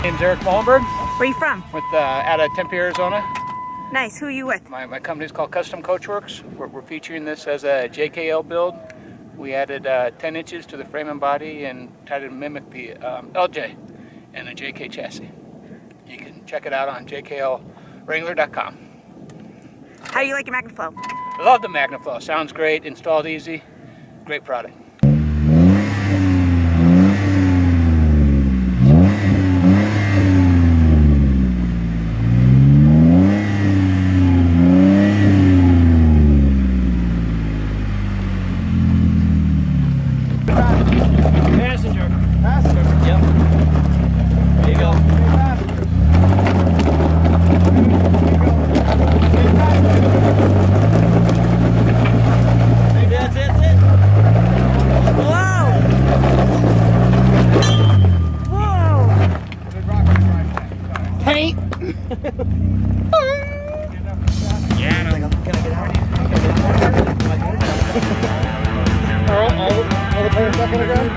name's Eric Mullenberg. Where are you from? Out of Tempe, Arizona. Nice. Who are you with? My company's called Custom Coachworks. We're featuring this as a JKL build. We added 10 inches to the frame and body and tried to mimic the LJ and a JK chassis. You can check it out on jklwrangler.com. How do you like your Magnaflow? I love the Magnaflow. Sounds great, installed easy, great product. Passenger. Yep. There you go. That's it. Whoa! Whoa! Paint. Yeah. Can I get out? All the players back on the ground?